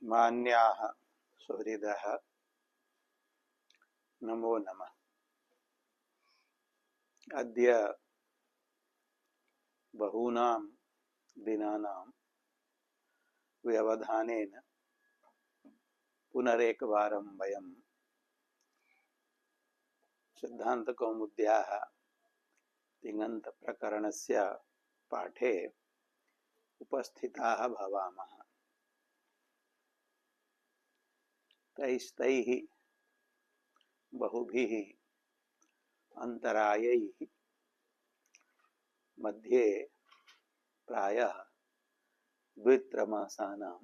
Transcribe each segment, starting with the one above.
मान्याः सुहृदः नमो नमः। अद्य बहूनां दिनानां व्यवधानेन पुनरेकवारं वयं सिद्धान्तकौमुद्याः तिङन्तप्रकरणस्य पाठे उपस्थिताः भवामः। तैस्तैः बहुभिः अन्तरायैः मध्ये प्रायः द्वित्रमासानां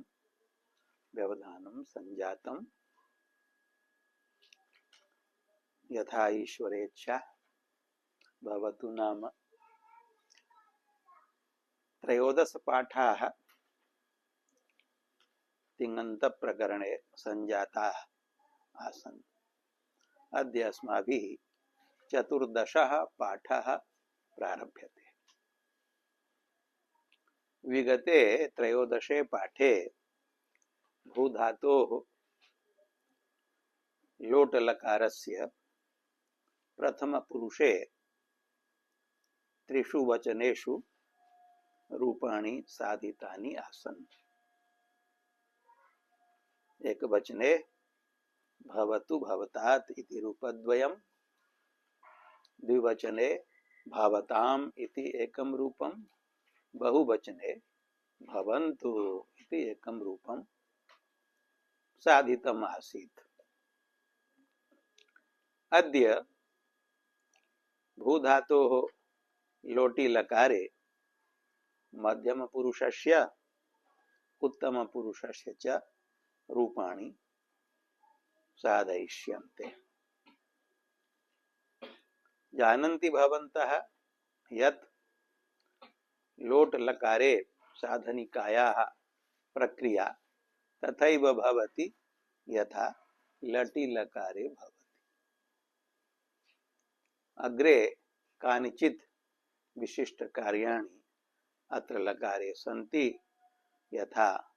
व्यवधानं सञ्जातं। यथा ईश्वरेच्छा भवतु नाम त्रयोदशपाठाः तिङन्तप्रकरणे सञ्जाताः आसन्। अद्य अस्माभिः चतुर्दशः पाठः प्रारभ्यते। विगते त्रयोदशे पाठे भूधातोः लोटलकारस्य प्रथमपुरुषे त्रिषु वचनेषु रूपाणि साधितानि आसन्। एकवचने भवतु भवतात् इति रूपद्वयम्, द्विवचने भवताम् इति एकं रूपं, बहुवचने भवन्तु इति एकं रूपं साधितम् आसीत्। अद्य भूधातोः लोटि लकारे मध्यमपुरुषस्य उत्तमपुरुषस्य च रूपाणि साधयिष्यन्ते। जानन्ति भवन्तः यत् लोट लकारे साधनिकायाः प्रक्रिया तथैव भवति यथा लटि लकारे भवति। अग्रे कानिचित् विशिष्ट कार्याणि अत्र लकारे सन्ति। यथा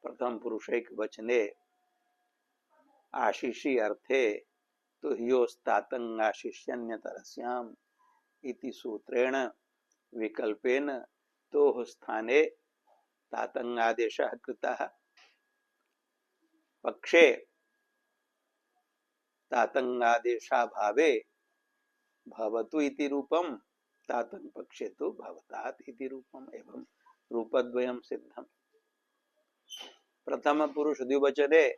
प्रथम पुरुषैक वचने आशिषि अर्थे तुह्योस्तातंगाशिष्यन्यतरस्याम् इति सूत्रेण विकल्पेन तोः स्थाने तातंगादेशः कृतः। पक्षे तातंगादेशाभावे भवतु इति रूपं, तातंग पक्षे तो भवतात् इति रूपम् एवं रूपद्वयं सिद्धम्। प्रथम पुरुष द्विवचने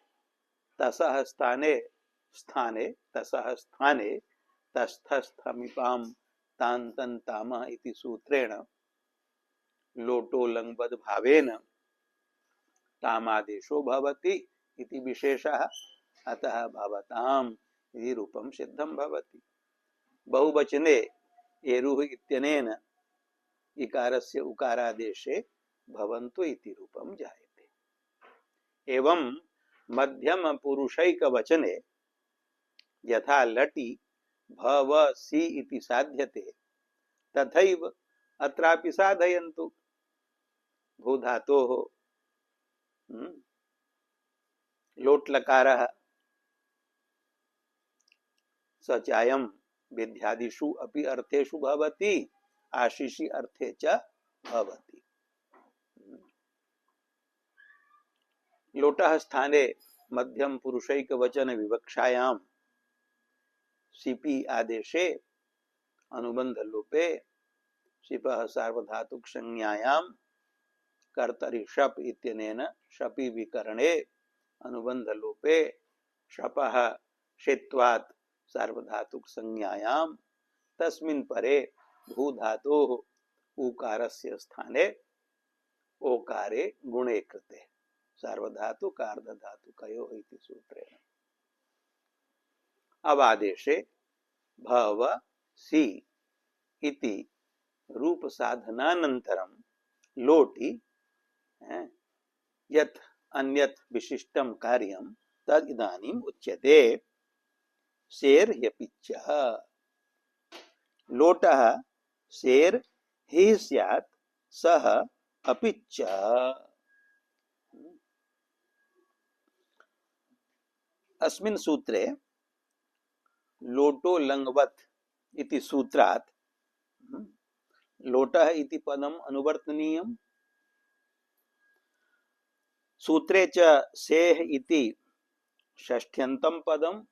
तसः स्थाने स्थाने तसः स्थाने तस्थस्थमिपां तान्तं तामः इति सूत्रेण लोटो लङ्बद् भावेन तामादेशो भवति इति विशेषः। अतः भवताम् इति रूपं सिद्धं भवति। बहुवचने एरुः इत्यनेन इकारस्य उकारादेशे भवन्तु इति रूपं जायते। एवं मध्यम पुरुषैक वचने यथा लटि भवसि इति साध्यते तथैव अत्रापि साधयन्तु। भूधातोः लोट लकारः स चायं विद्यादिषु अपि अर्थेषु भवति, आशिषि अर्थे च भवति। लोटः स्थाने मध्यम पुरुषैक वचन विवक्षायां सिपि आदेशे अनुबंध लोपे सिपः सार्वधातुक संज्ञायां कर्तरि शप इत्यनेन शपि विकरणे अनुबंध लोपे शपः षित्वात् सार्वधातुक संज्ञायां तस्मिन् परे भूधातोः ऊकारस्य स्थाने ओकारे गुणे कृते सार्वधातुक अर्धधातुकयोः इति सूत्रेण। अवादेशे भव सी इति रूप साधनानन्तरं लोटि यत् अन्यत् विशिष्टं कार्यं तद् इदानीम् उच्यते। शेर ह्यपिच्चः लोटः शेर ही स्यात् सः अपिच्च। अस्मिन् सूत्रे लोटो लंगवत् इति सूत्रात् लोटः इति पदम् अनुवर्तनीयम्। सूत्रे च सेः इति षष्ठ्यन्तं पदम्,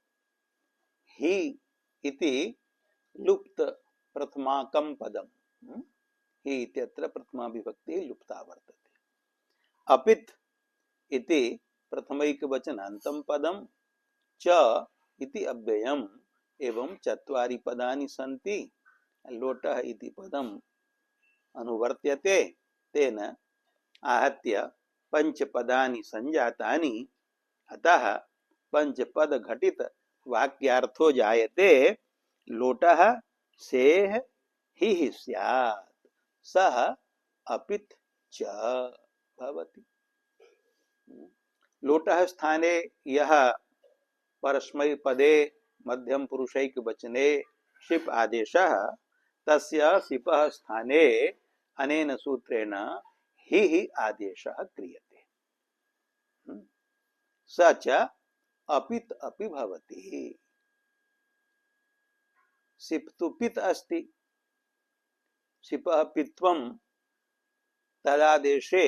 हि इति लुप्त प्रथमाकं पदम्, हि इत्यत्र प्रथमा विभक्ति लुप्ता वर्तते। अपित् इति प्रथमैकवचनान्तं पदं, च इति अव्ययम् एवं चत्वारि पदानि सन्ति। लोटः इति पदम् अनुवर्त्यते, तेन आहत्य पंचपदानि संजातानि, अतः पंचपद घटित वाक्यार्थो जायते। लोटः सेः हि स्यात्, सः अपित् च भवति। लोटः स्थाने यह परस्मै पदे मध्यम पुरुषैक वचने शिप आदेशः, तस्य सिपः स्थाने अनेन सूत्रेण हि आदेशः क्रियते। स च अपित् अपि भवति। सिप् तु पित् अस्ति, सिपः पित्वं तदादेशे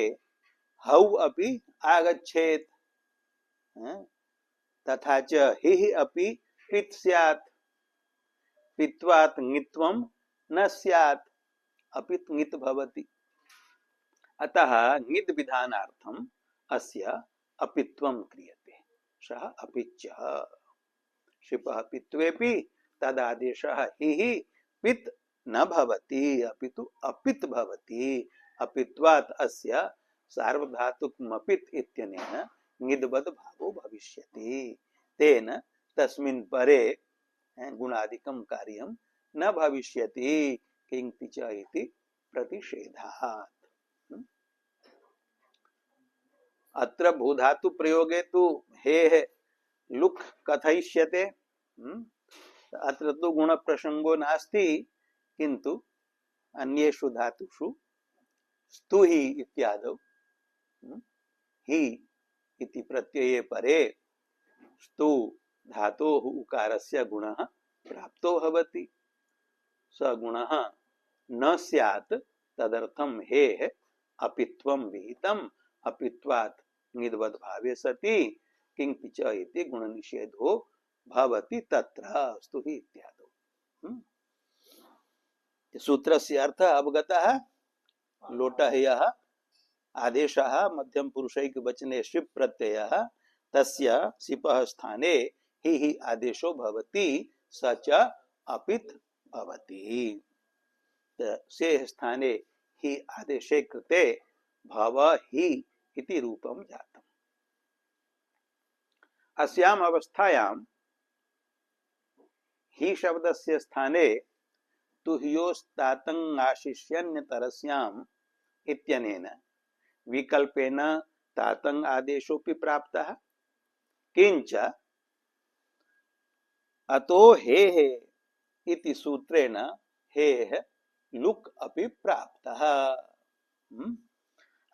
हौ अपि आगच्छेत्, तथा च हि अपि पित् स्यात्। पित्वात् ङित्वं न स्यात्, अपित् ङित् भवति। अतः ङित् विधानार्थम् अस्य अपित्वं क्रियते, सः अपिच्चः। शिपः पित्वेपि तदादेशः हि पित् न भवति, अपितु अपित् भवति। अपित्वात् अस्य सार्वधातुकमपित् इत्यनेन ङिद्वद् भावो भविष्यति। तेन तस्मिन् परे गुणादिकं कार्यं न भविष्यति, किंति च इति प्रतिषेधात्। अत्र भूधातु प्रयोगे तु हेः लुक् कथयिष्यते। अत्र तु गुण प्रसंगो नास्ति, किन्तु अन्येषु धातुषु स्तुहि इत्यादौ हि इति प्रत्यये परे स्तु धातोः उकारस्य गुणः प्राप्तो भवति। स गुणः न स्यात्, तदर्थं हेः अपित्वं विहितम्। अपित्वात् ङिद्वद् भावे सति किंति च इति गुण निषेधो भवति तत्र स्तुहि इत्यादौ। सूत्रस्य अर्थः अवगतः। लोटः यः आदेशः मध्यम पुरुषैक वचने शिप् प्रत्ययः, तस्य सिपः स्थाने हि आदेशो भवति, स च अपित् भवति। सेः स्थाने हि आदेशे कृते भव हि इति रूपं जातम्। अस्याम् अवस्थायां हि शब्दस्य स्थाने तुह्योस्तातं आशिष्यन्यतरस्याम् इत्यनेन विकल्पेन तातं आदेशोऽपि प्राप्तः। किंच अतो हेः इति सूत्रेण हेः लुक् अपि प्राप्तः।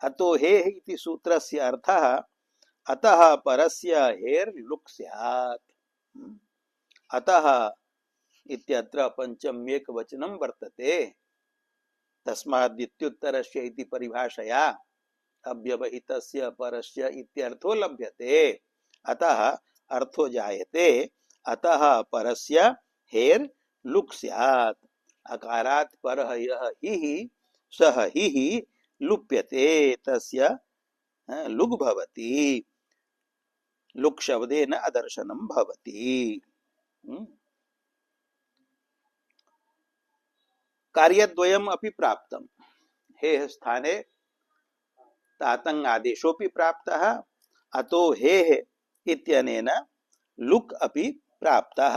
अतो हेः इति सूत्रस्य अर्थः अतः परस्य हेर् लुक् स्यात्। अतः इत्यत्र पंचम्येक वचनं वर्तते। तस्मादित्युत्तरस्य इति परिभाषया अव्यवहितस्य परस्य इत्यर्थो लभ्यते। अतः अर्थो जायते अतः परस्य हेर् लुक् स्यात्। अकारात् परः यः हि सः हि लुप्यते, तस्य लुग् भवति। लुक् शब्देन अदर्शनं भवति। कार्यद्वयम् अपि प्राप्तम्। हेः स्थाने तातं आदेशोऽपि प्राप्तः। अतो हेः इत्यनेन लुक् अपि प्राप्तः।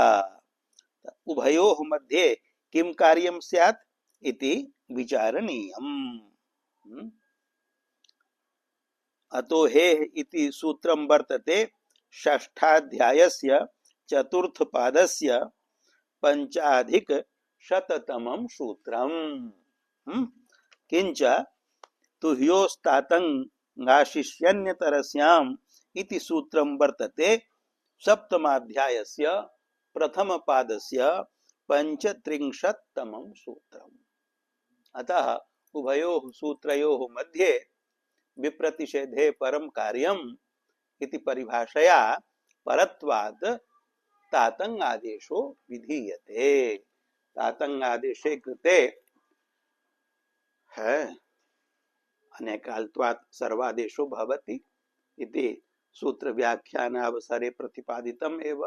उभयोः मध्ये किं कार्यं स्यात् इति विचारणीयम्। अतो हेः इति सूत्रं वर्तते षष्ठाध्यायस्य चतुर्थपादस्य 5+100तमं सूत्रम्। किंच तुह्योस्तातं आशिष्यन्यतरस्याम् इति सूत्रं वर्तते सप्तमाध्यायस्य प्रथमपादस्य पंचत्रिंशत्तमं सूत्रम्। अतः उभयोः सूत्रयोः मध्ये विप्रतिषेधे परं कार्यम् इति परिभाषया परत्वात् तातंग आदेशो विधीयते। तातंग आदेशे कृते है अनेकाल्त्वात् सर्वादेशो भवति इति सूत्र व्याख्यान अवसरे प्रतिपादितम् एव,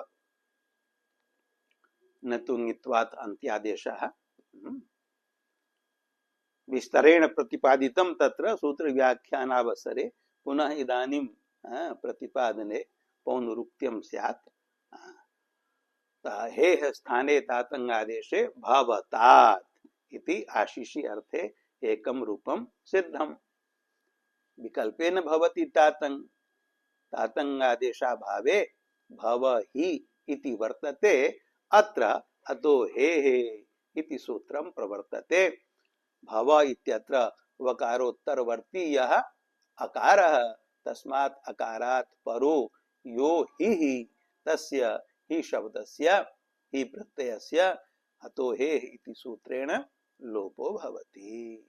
न तु ङित्वात् अन्त्यादेशः विस्तरेण प्रतिपादितं तत्र सूत्र व्याख्यानावसरे पुनः इदानीं प्रतिपादने पौनरुक्त्यं स्यात्। हेह स्थाने तातंग आदेशे भवतात् इति आशिषि अर्थे एकं रूपं सिद्धम्। विकल्पेन भवति तातंग, तातंग आदेशाभावे भव ही इति वर्तते। अत्र अतो हे इति सूत्रं प्रवर्तते। भव इत्यत्र वकारोत्तरवर्ती यः अकारः, तस्मात् अकारात् परो यो हि तस्य ही शब्दस्य ही प्रत्ययस्य अतो हे इति सूत्रेण लोपो भवति।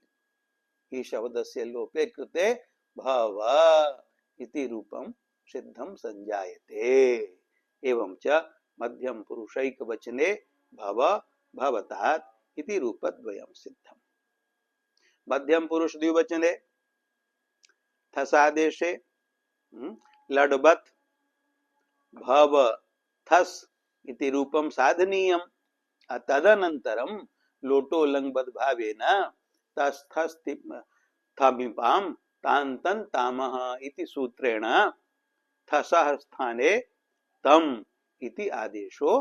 ही शब्दस्य लोपे कृते भव इति रूपं सिद्धं संजायते। एवं च मध्यम पुरुषैक वचने भव भवतात् इति रूपद्वयं सिद्धम्। मध्यम पुरुष द्विवचने थसादेशे लडबत् भव थस इति रूपं साधनीयम्। तदनन्तरं लोटो लंबद् भावेन तस्थस्ति थमिपां तान्तं तामः इति सूत्रेण थसः स्थाने तम इति आदेशो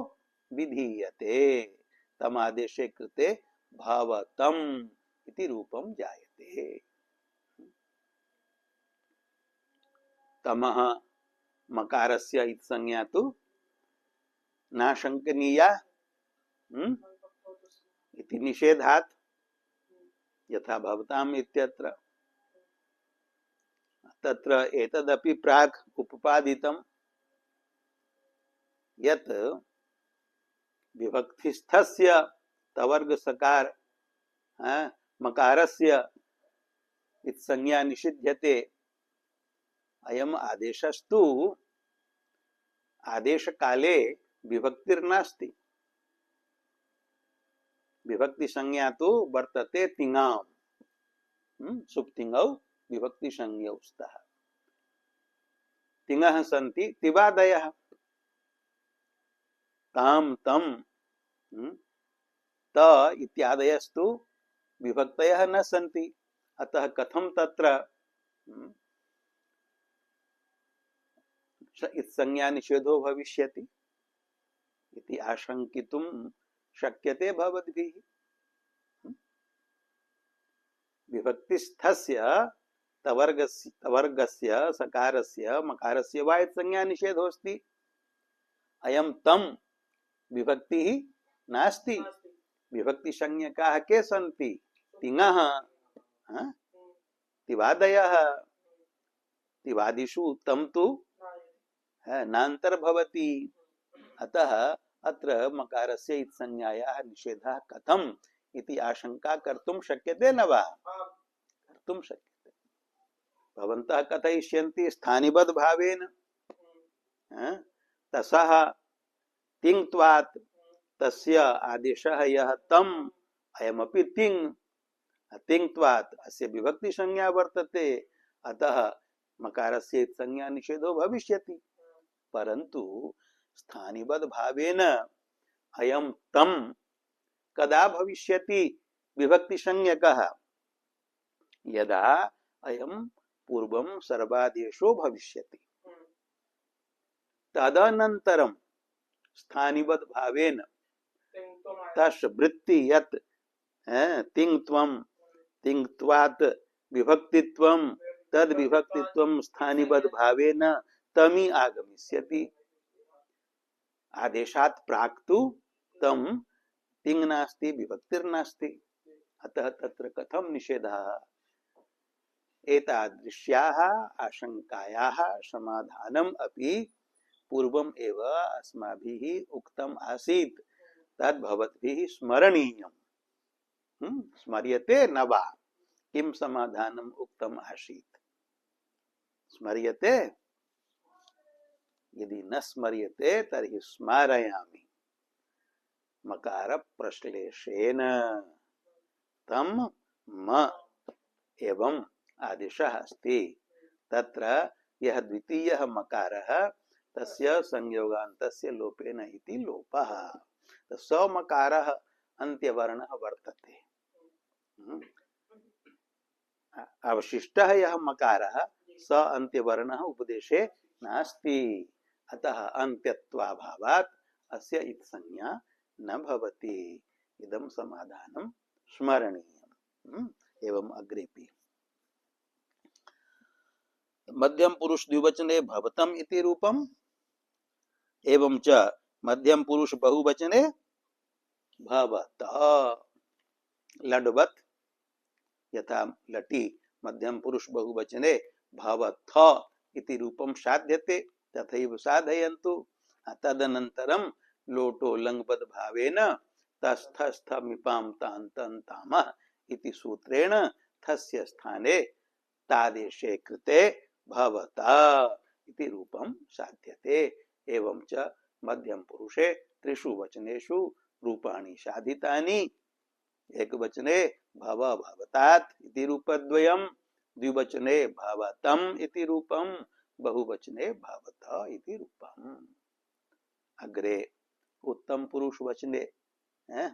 विधीयते। तम आदेशे कृते भवतम इति रूपं जायते। तमः मकारस्य इत्संज्ञा तु नाशंकनीया इति निषेधात्, यथा भवताम् इत्यत्र। तत्र एतदपि प्राक् उपपादितं यत् विभक्तिस्थस्य तवर्ग सकार मकारस्य इत्संज्ञा निषिध्यते। अयम् आदेशस्तु आदेश काले विभक्तिर्नास्ति। विभक्ति संज्ञा तो वर्तते तिङाम्, सुप्तिङौ विभक्ति संज्ञौ स्तः। तिङः सन्ति तिवादयः, ताम तम त इत्यादयस्तु विभक्तयः न सन्ति। अतः कथं तत्र संज्ञा निषेधो भविष्यति इति आशंकितुं शक्यते भवद्भिः। विभक्तिस्थस्य तवर्गस्य सकारस्य मकारस्य वा संज्ञा निषेधोऽस्ति। अयं तम विभक्तिः नास्ति। विभक्ति संज्ञकाः के सन्ति? तिङः, तिवादयः। तिवादिषु तम तु नान्तर्भवति। अतः अत्र मकारस्य इत्संज्ञायाः निषेधः कथम् इति आशंका कर्तुं शक्यते न वा? कर्तुं शक्यते। भवन्तः कथयिष्यन्ति स्थानिबद्ध भावेन तसः तिङत्वात् तस्य आदेशः यः तम् अयमपि तिङ। तिङत्वात् अस्य विभक्ति संज्ञा वर्तते। अतः मकारस्य संज्ञा निषेधो भविष्यति। परन्तु स्थानिबद्ध भावेन अयं तम कदा भविष्यति विभक्ति संज्ञकः? यदा अयं पूर्वं सर्वादेशो भविष्यति। तदनन्तरं स्थानिबद्ध भावेन तस् वृत्ति यत् तिङत्वं तिङत्वात् विभक्तित्वं तद विभक्तित्वं स्थानिबद्ध भावेन तमि आगमिष्यति। आदेशात् प्राक् तु तम तिङ नास्ति, विभक्तिर्नास्ति। अतः तत्र कथं निषेधः? एतादृश्याः आशंकायाः समाधानम् अपि पूर्वम एव अस्माभिः उक्तम आसीत् तद् भवद्भिः स्मरणीयम्। स्मर्यते न वा? किं समाधानम् उक्तम आसीत्? स्मर्यते? यदि न स्मर्यते तर्हि स्मारयामि। मकार प्रश्लेषेण तम म एवं आदेशः अस्ति। तत्र यह द्वितीयः मकारः तस्य संयोगान्तस्य लोपेन इति लोपः। स मकारः अन्त्यवर्णः वर्तते। अवशिष्टः यः मकारः स अन्त्यवर्णः उपदेशे नास्ति। अतः अन्त्यत्वाभावात् अस्य इत्संज्ञा न भवति। इदं समाधानं स्मरणीयम्। एवं अग्रेपि मध्यम पुरुष द्विवचने भवतम इति रूपम एवं च मध्यम पुरुष बहुवचने भवत लडवत यथा लटी मध्यम पुरुष बहुवचने भवथ इति रूपम साध्यते तथैव साधयन्तु। तदनन्तरं लोटो लंगपद भावेन तस्थस्थमिपां तान्तं तामः इति सूत्रेण थस्य स्थाने तादेशे कृते भवता इति रूपम साध्यते। एवं च मध्यम पुरुषे त्रिषु वचनेषु रूपाणि साधितानि। एक वचने भव भवतात् इति रूपद्वयम्, द्विवचने भवतम् इति रूपम्, बहुवचने भवत इति रूपम्। अग्रे उत्तम पुरुष वचने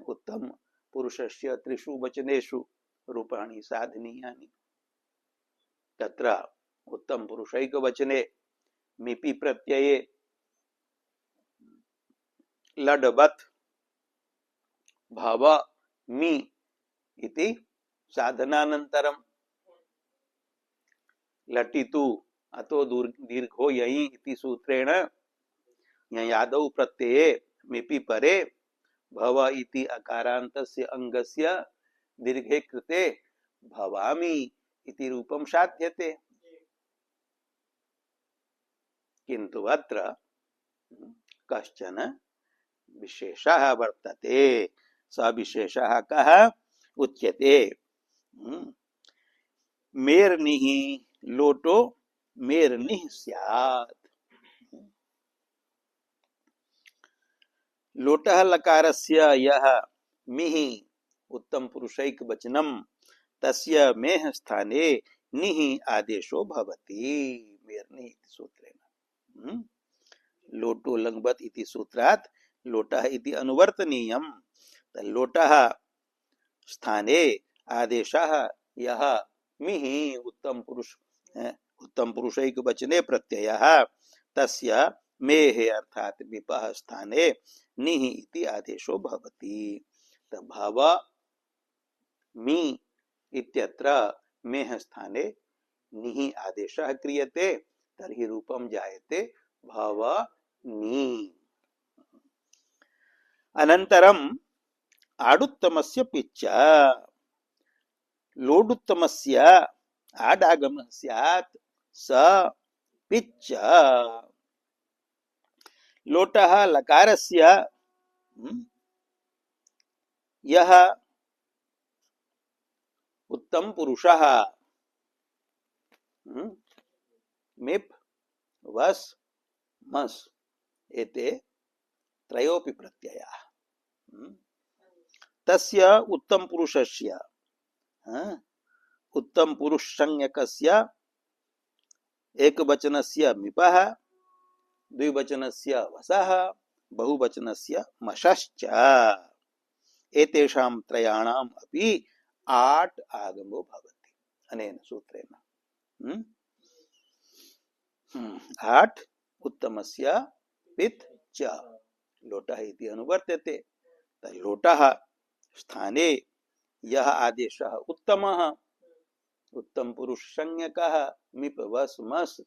उत्तम पुरुषस्य त्रिषु वचनेषु रूपाणि साधनीयानि। तत्र उत्तम पुरुषैक वचने मिपि प्रत्यये लडबत भव मि इति साधनानन्तरं लटितु अतो दीर्घो ययि इति सूत्रेण यादौ प्रत्यये मिपि परे भव इति अकारान्तस्य अंगस्य दीर्घे कृते भवामि इति रूपं साध्यते। किन्तु अत्र कश्चन विशेषः वर्तते। स विशेषः कः उच्यते? मेर्निः लोटो मेर्निः स्यात्। लोटः लकारस्य यः मिः उत्तम पुरुषैक वचनम तस्य मेह स्थाने निः आदेशो भवति। मेर्निः इति सूत्रेण लोटो लंगबत इति सूत्रात् लोटः इति अनुवर्तनीयम्। लोटः स्थाने आदेशः यः मिः उत्तम पुरुषैक वचने प्रत्ययः तस्य मेः अर्थात विपः स्थाने निः इति आदेशो भवति। भव मि इत्यत्र मेः स्थाने निः आदेशः क्रियते तर्हि रूपं जायते भव नी। अनन्तरम् आडुत्तमस्य पिच्च लोडुत्तमस्य आडागमः स्यात् स पिच्च। लोटः लकारस्य यः उत्तम पुरुषः मिप् वस् मस् एते त्रयोपि प्रत्ययाः तस्य उत्तम पुरुषस्य उत्तम पुरुष संज्ञकस्य एकवचनस्य मिपः द्विवचनस्य वसः बहुवचनस्य मशश्च एतेषां त्रयाणाम् अपि आट् आगमो भवति अनेन सूत्रेण। आट् उत्तमस्य पित् च लोटः इति अनुवर्तते। लोटः स्थाने यः आदेशः उत्तमः उत्तम पुरुष संज्ञकः मिप वस् मस्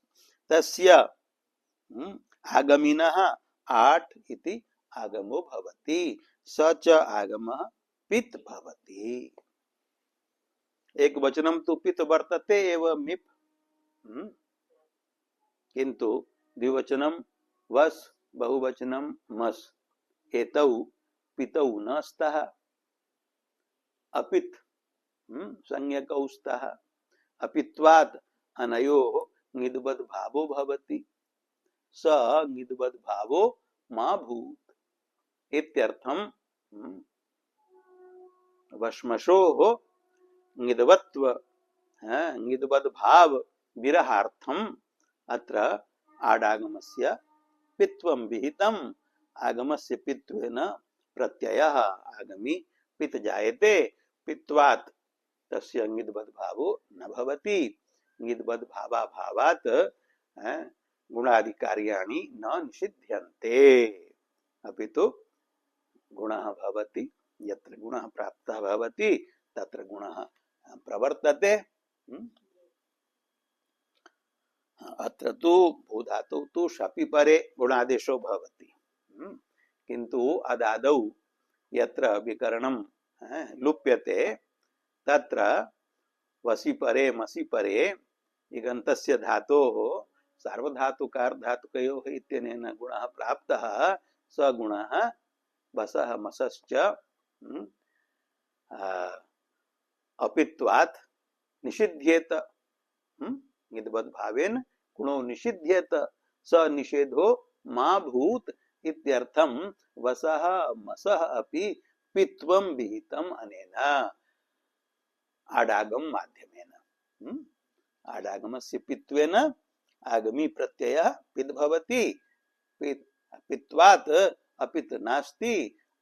तस्य आगमिनः आट् इति आगमो भवति। स च आगमः पित् भवति। एक वचनम तु पित् वर्तते एव मिप् किन्तु द्विवचनम वस बहुवचनम मस, एतौ पितौ न स्तः, अपित संज्ञकौ स्तः, अपित्वात् अनयोः ङिद्वद् भावो भवति, स ङिद्वद् भावो मा भूत् इत्यर्थम। वश्मशोः ङिद्वत्व ङिद्वद् भाव विरहार्थम अत्र आडागमस्य पित्वं विहितम्, आगमस्य पित्वेन प्रत्ययः आगमी पित जायते, पित्वात् तस्य ङिद्वद् भावो न भवति, ङिद्वद् भावा भावात् गुणादि कार्याणि न निषिध्यन्ते, अपितु गुणः भवति, यत्र गुणः प्राप्तः भवति तत्र गुणः प्रवर्तते। अत्र तु भूधातु तु शपि परे गुणादेशो भवति, किन्तु अदादौ यत्र विकरणं लुप्यते तत्र वसि परे मसि परे इगन्तस्य धातोः सार्वधातुकार्धातुकयोः इत्यनेन गुणः प्राप्तः, स गुणः वसः मसश्च अपित्वात् निषिध्येत, ङिद्वद् भावेन गुणो निषिध्येत, स निषेधो मा भूत् इत्यर्थम। वसः मसः अपि पित्वं विहितम् अनेन आडागम माध्यमेन, आडागमस्य पित्वेन आगमी प्रत्ययः पित् भवति, पित्वात् अपित् नास्ति,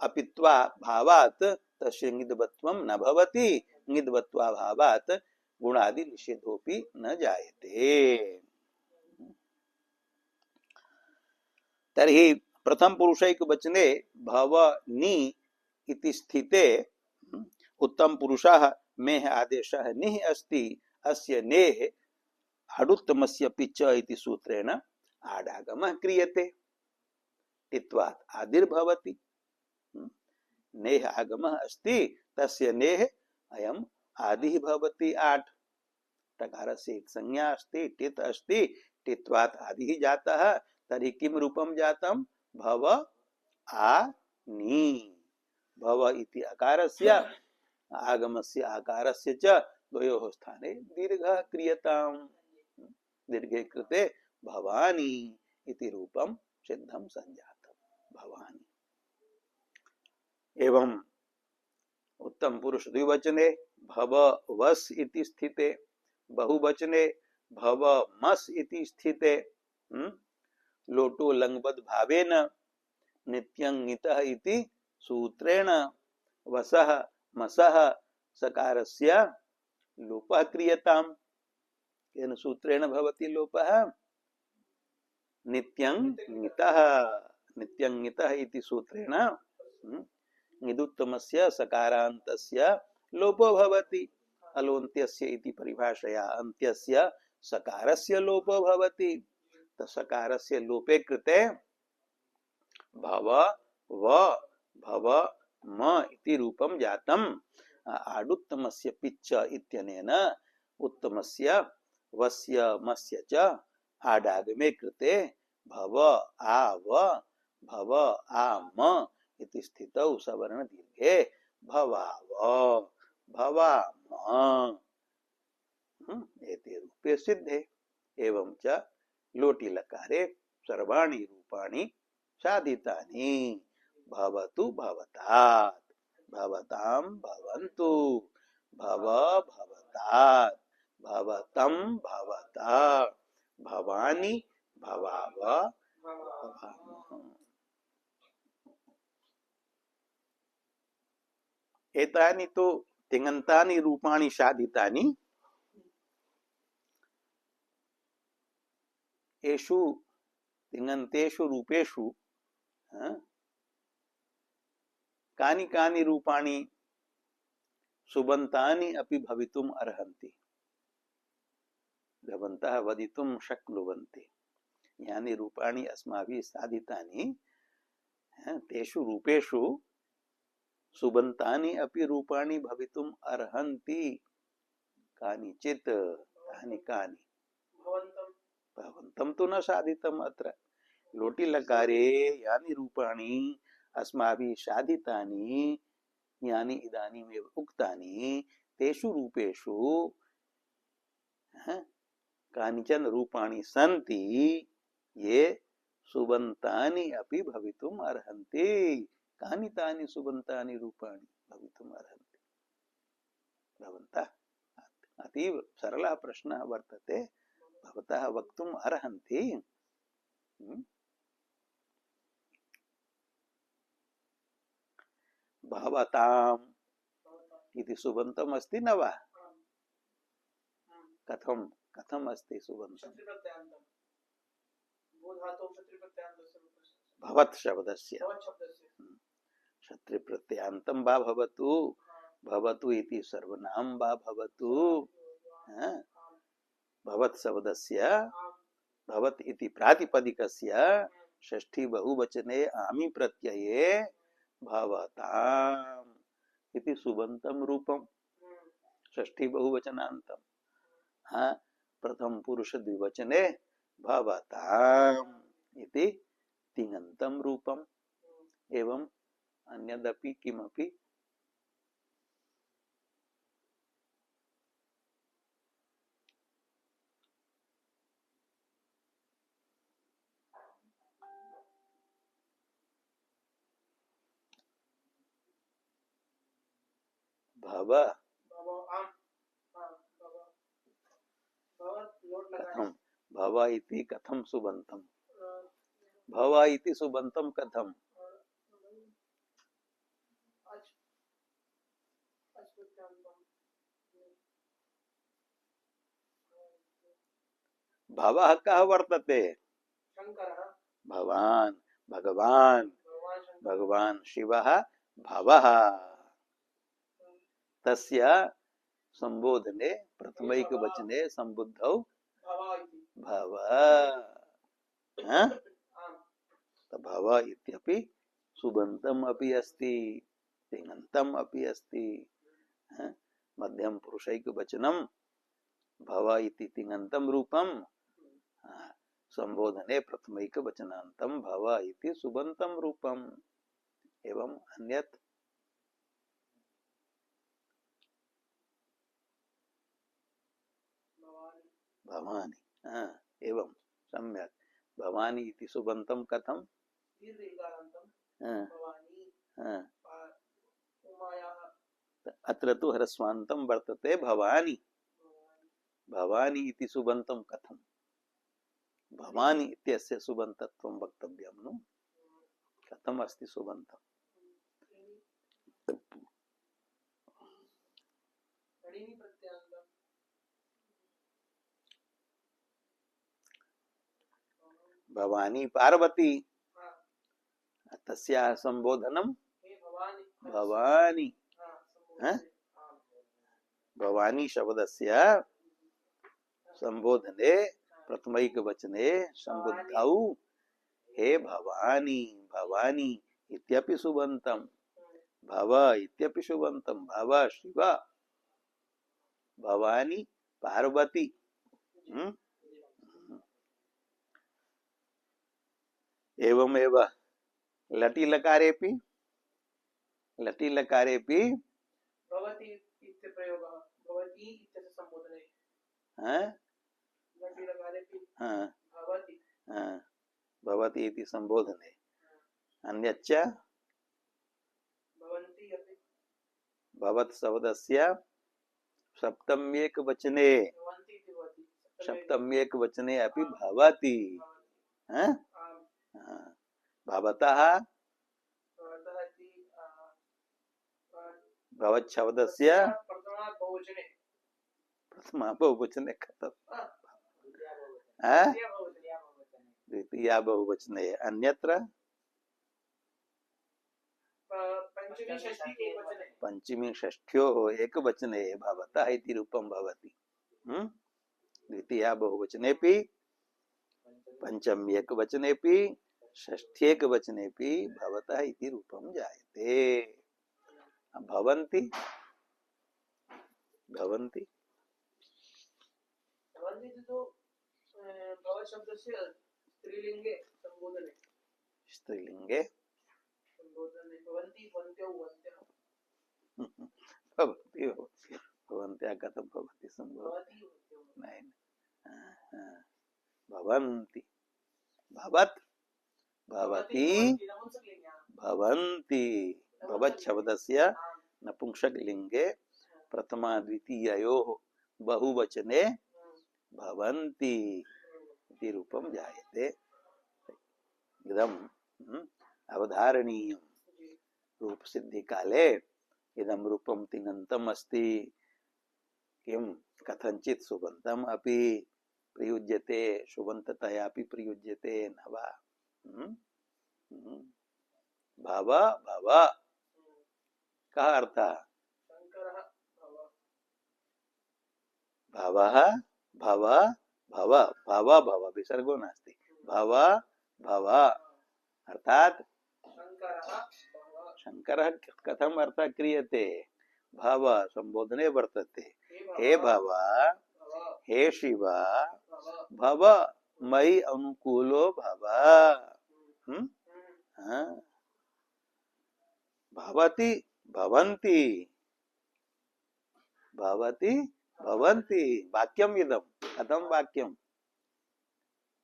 अपित्वा भावात् तस्य ङिद्वत्वं न भवति, ङिद्वत्वा भावात् गुणादि निषेधोपि न जायते। तर्हि प्रथम पुरुषैक वचने भवनि इति स्थिते उत्तम पुरुषः मेह आदेशः निः अस्ति, अस्य नेः आडुत्तमस्य पिच इति सूत्रेण आडागमः क्रियते, टित्वात् आदिर्भवति, नेह आगमः अस्ति तस्य नेह अयम् आदिः भवति। आठ टकारस्य संज्ञा अस्ति, टित् अस्ति, टित्वात् आदिः जातः, तर्हि किं रूपं जातं? भव आ नी, भव इति अकारस्य आगमस्य आकारस्य च द्वयोः स्थाने दीर्घः क्रियताम्, दीर्घे कृते भवानी इति रूपं सिद्धं संजातम्, भवानी। एवं उत्तम पुरुष द्विवचने भववस् इति स्थिते, बहुवचने भवमस् इति स्थिते, लोटो लंगबद् भावेन नित्यंगितः इति सूत्रेण वसः मसः सकारस्य लोपः क्रियताम्, येन सूत्रेण भवति लोपः? नित्यंगितः, नित्यंगितः इति सूत्रेण ङिदुत्तमस्य सकारान्तस्य लोपो भवति, अलोन्त्यस्य इति परिभाषया अन्त्यस्य सकारस्य लोपो भवति, सकारस्य लोपे कृते भव व भव म इति रूपं जातम्। आडुत्तमस्य पिच्च इत्यनेन उत्तमस्य वस्य मस्य च आडागमे कृते भव आ व भव आ म इति स्थितौ सवर्ण दीर्घे भवाव भवाम एते रूपे सिद्धे। एवं च लोटि लकारे सर्वाणि रूपाणि साधितानि, भवतु भवतात्, भवतां भवन्तु, भव भवतात्, भवतं भवता, भवानि भवाव भवामः। एतानि तो तिङन्तानि रूपाणि साधितानि, एषु तिङन्तेषु रूपेषु कानि कानि रूपाणि सुबन्तानि अपि भवितुम् अर्हन्ति, भवन्तः वदितुं शक्नुवन्ति। यानि रूपाणि अस्माभिः साधितानि तेषु रूपेषु सुबन्तानि अपि रूपाणि भवितुम् अर्हन्ति, कानिचित्। तानि कानि? भवन्तं तु न साधितम् अत्र, लोटी लकारे यानी रूपाणि अस्माभिः साधितानि यानी इदानीमेव उक्तानि तेषु रूपेषु कानिचन रूपाणि सन्ति ये सुबन्तानि अपि भवितुम् अर्हन्ति। कानि तानि सुबन्तानि रूपाणि भवितुम् अर्हन्ति? भवन्तः अतीव सरलः प्रश्नः वर्तते, भवतः वक्तुम् अर्हन्ति। भवताम् इति सुबन्तम् अस्ति न वा? कथं कथम् अस्ति सुबन्तम्? भवत् शब्दस्य क्षत्रिप्रत्ययान्तं वा भवतु, भवतु इति सर्वनाम वा भवतु, भवत् शब्दस्य भवत् इति प्रातिपदिकस्य षष्ठी बहुवचने आमि प्रत्यये भवताम् इति सुबन्तं रूपम् षष्ठी बहुवचनान्तं। प्रथम पुरुष द्विवचने भवताम् इति तिङन्तं रूपम्। एवं अन्यदपि किमपि भव कथम भव इति कथम सुबन्तं? भव इति सुबन्तं कथम? भवः कः वर्तते? भवान्, भगवान्, भगवान् शिवः भवः। तस्य संबोधने प्रथमैकवचने संबुद्धौ भव, भव इत्यपि सुबन्तम् अपि अस्ति, तिङन्तम् अपि अस्ति। मध्यम पुरुषैकवचनं भव इति तिङन्तं रूपं, संबोधने प्रथमैकवचनान्तं भव इति सुबन्तं रूपम्। एवं अन्यत् भवानी, एवं सम्यक्। भवानी इति सुबन्तं कथं? अत्र तु ह्रस्वान्तं वर्तते भवानी। भवानी इति सुबन्तं कथं? भवानी इत्यस्य सुबन्तत्वं वक्तव्यं नु। कथम् अस्ति सुबन्तं? भवानी पार्वती, तस्याः संबोधनं भवानी। भवानी शब्दस्य संबोधने प्रथमैकवचने संबुद्धौ हे भवानी, भवानी इत्यपि सुबन्तं, भव इत्यपि सुबन्तं। भव शिव, भवानी पार्वती। एवमेव लटि लकारेपि, लटि लकारेपि भवति इति प्रयोगः, भवति इत्यस्य संबोधने लटि लकारेपि भवति, भवति इति संबोधने। अन्यच्च भवन्ति अपि, भवत् शब्दस्य सप्तम्येकवचने, सप्तम्येकवचने अपि भवति। भवतः भवत् शब्दस्य प्रथमा बहुवचने कथं? द्वितीया बहुवचने। अन्यत्र पंचमी षष्ठ्योः एकवचने भवतः इति रूपं भवति। द्वितीया बहुवचनेपि, पंचमी एकवचनेपि, षष्ठी एकवचनेपि भवतः इति रूपं जायते। भवन्ति, भवन्ति, भवन्ति तो भवत् शब्दस्य स्त्रीलिंगे स्त्रीलिंगे भवति भवन्त्या कथं भवति संभवति नहीं भवन्ति भवत् भवति भवन्ति भवत् शब्दस्य नपुंसकलिंगे प्रथमा द्वितीययोः बहुवचने भवन्ति इति रूपं जायते इदम् अवधारणीयं रूप सिद्धि काले इदं रूपं तिङन्तम् अस्ति किं कथंचित् सुबन्तम् अपि प्रयुज्यते सुबन्ततया अपि प्रयुज्यते न वा भव भव कः अर्थः भवः भव भव भव भव विसर्गो नास्ति भव भव अर्थात शंकरः कथम अर्थः क्रियते भव संबोधने वर्तते हे भव हे शिव भव मयि अनुकूलो भव भवति भवन्ति भवति भवन्ति वाक्यम इदं कथं वाक्यम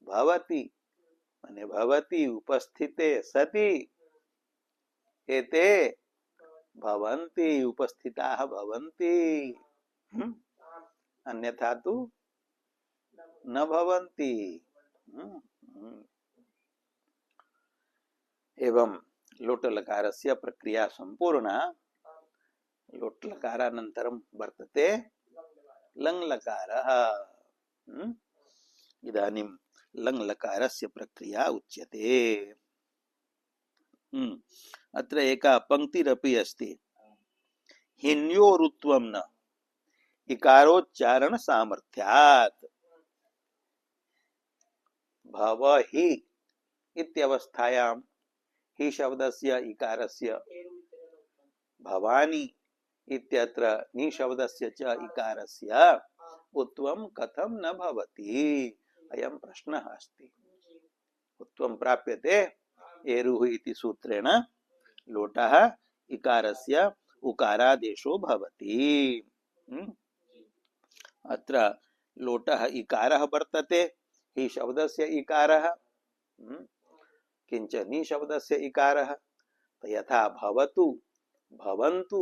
भवति माने भवति उपस्थिते सति एते भवन्ति उपस्थिताः भवन्ति अन्यथा तु न भवन्ति एवं लोटलकारस्य प्रक्रिया संपूर्णा लोटलकारानन्तरं वर्तते लङ्लकारः इदानीं लङ्लकारस्य प्रक्रिया उच्यते अत्र एका पंक्तिरपि अस्ति हिन्योरुत्वं न इकारोच्चारण सामर्थ्यात् भव हि इत्यवस्थायां हि शब्दस्य इकारस्य भवानी इत्यत्र नि शब्दस्य च इकारस्य उत्वं कथं न भवति अयं प्रश्नः अस्ति उत्वं प्राप्यते एरुः इति सूत्रेण लोटः इकारस्य उकारादेशो भवति अत्र लोटः इकारः वर्तते हि शब्दस्य इकारः किंच नि शब्दस्य इकारः यथा भवतु भवन्तु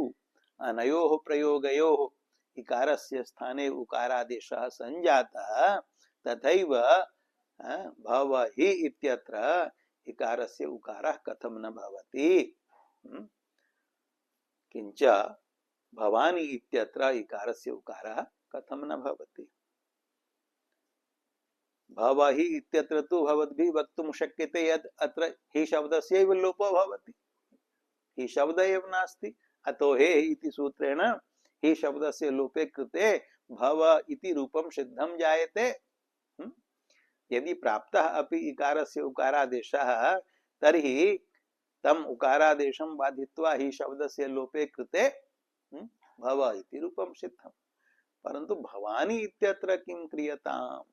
अनयोः प्रयोगयोः इकारस्य स्थाने उकारादेशः संजातः तथैव भव हि इत्यत्र इकारस्य उकारः कथं न भवति किंच भवानी इत्यत्र इकारस्य उकारः कथं न भवति भव हि इत्यत्र तु भवद्भिः वक्तुं शक्यते यत् अत्र हि शब्दस्यैव लोपो भवति हि शब्द एव नास्ति अतो हे इति सूत्रेण हि शब्दस्य लोपे कृते भव इति रूपं सिद्धं जायते यदि प्राप्तः अपि इकारस्य उकारादेशः तर्हि तम उकारादेशं बाधित्वा हि शब्दस्य लोपे कृते भव इति रूपं सिद्धं परन्तु भवानी इत्यत्र किं क्रियताम्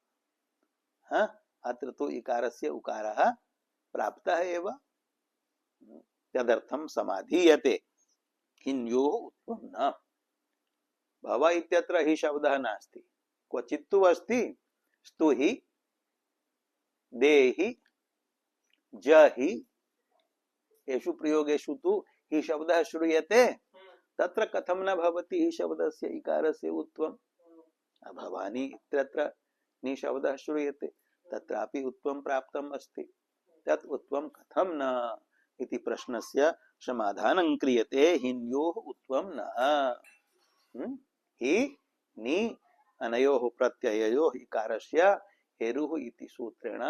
अत्र तु इकारस्य उकारः प्राप्तः एव तदर्थं समाधीयते हिन्योः उत्वं न भव इत्यत्र हि शब्दः नास्ति क्वचित् तु अस्ति स्तुहि देहि जहि येषु प्रयोगेषु तु हि शब्दः श्रूयते तत्र कथं न भवति हि शब्दस्य इकारस्य उत्वं भवानी इत्यत्र नि शब्दः श्रूयते तत्रापि उत्वं प्राप्तम् अस्ति तत् उत्वं कथं न इति प्रश्नस्य समाधानं क्रियते हिन्योः उत्वं न हि नि अनयोः प्रत्यययोः इकारस्य हेरुः इति सूत्रेण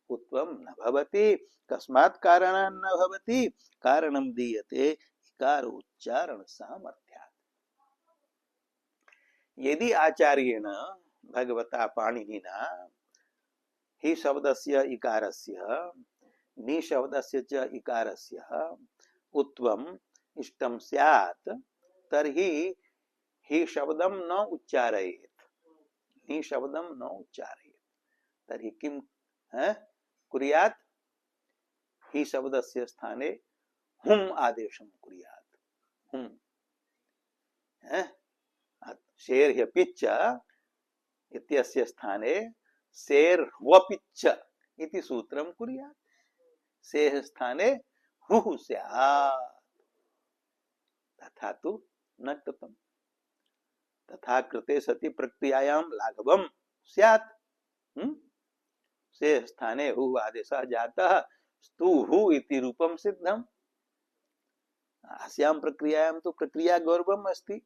उत्वं न भवति कस्मात् कारणात् न भवति कारणं दीयते इकार उच्चारण सामर्थ्यात् यदि आचार्येण भगवता पाणिनिना हि शब्दस्य इकारस्य नि शब्दस्य च इकारस्य उत्वम् इष्टं स्यात् तर्हि हि शब्दं न उच्चारयेत् नि शब्दं न उच्चारयेत् तर्हि किं कुर्यात् हि शब्दस्य स्थाने हुम आदेशं कुर्यात्। हुम शेर्ह्यपिच्च इत्यस्य स्थाने शेर्ह्वपिच्च इति सूत्रं कुर्यात्। सेः स्थाने हुः स्यात्। तथा तु न कृतम्। तथा कृते सति प्रक्रियायां लाघवं स्यात्। सेः स्थाने हुः आदेशः जातः स्तुः इति रूपं सिद्धम्। अस्यां प्रक्रियायां तु प्रक्रिया गौरवम् अस्ति।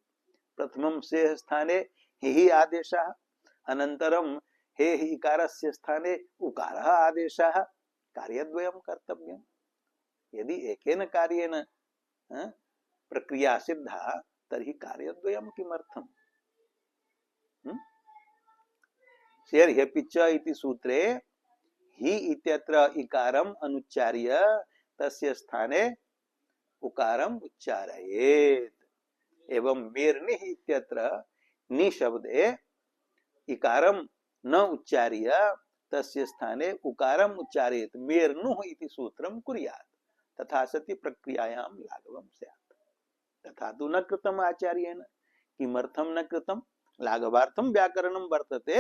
प्रथमं सेः स्थाने हि आदेशः, अनन्तरं हे इकारस्य स्थाने उकारः आदेशः। कार्यद्वयं कर्तव्यम्। यदि एकेन कार्येण प्रक्रिया सिद्धा तर्हि कार्यद्वयं किमर्थम्? शेर्ह्यपिच्च इति सूत्रे हि इत्यत्र इकारम् अनुच्चार्य तस्य स्थाने उकारम् उच्चारयेत्। एवं मेर्निः इत्यत्र नि शब्दे इकारं न उच्चार्य तस्य स्थाने उकारम् उच्चारयेत्। मेर्नुः इति सूत्रं कुर्यात्। तथा सति प्रक्रियायां लाघवं स्यात्। तथा तु न कृतम् आचार्येण। किमर्थं न कृतम्? लाघवार्थं व्याकरणं वर्तते,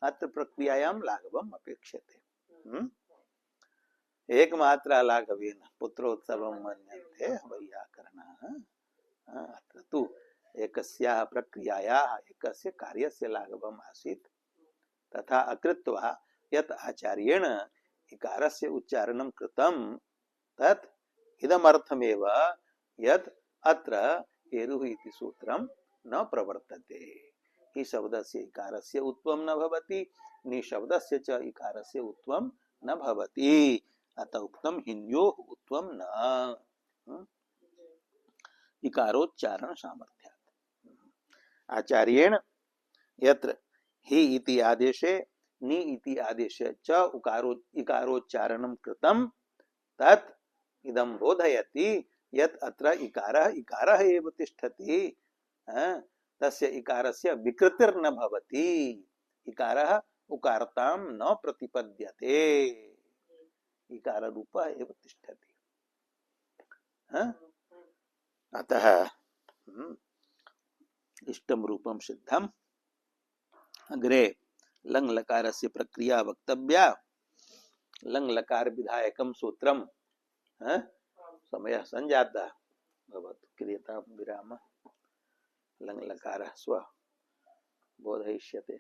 अत्र प्रक्रियायां लाघवम् अपेक्षते। एकमात्रा लाघवेन पुत्रोत्सवं मन्यन्ते वैयाकरणाः। अत्र तु एकस्याः प्रक्रियायाः एकस्य कार्यस्य लाघवम् आसीत्। तथा अकृत्वा यत् आचार्येण इकारस्य उच्चारणं कृतं तत् इदमर्थमेव यत् अत्र एरुः इति सूत्रं न प्रवर्तते। हि शब्दस्य इकारस्य उत्वं न भवति, नि शब्दस्य च इकारस्य उत्वं न भवति। अतः उक्तं हिन्योः उत्वं न। इकारोच्चारण सामर्थ्यात् आचार्येण यत्र हि इति आदेशे नि इति आदेशे च इकारोच्चारणं कृतं तत् इदं बोधयति यत् अत्र इकारः इकारः एव तिष्ठति। तस्य इकारस्य विकृतिर्न भवति। इकारः उकारतां न प्रतिपद्यते। इकार रूपः एव तिष्ठति। अतः इष्टं रूपं सिद्धम्। अग्रे लङ् लकारस्य प्रक्रिया वक्तव्या। लङ् लकार विधायकं सूत्रं समयः सञ्जातः भवतु। क्रियतां विरामः। लङ् लकारः स्वः बोधयिष्यते।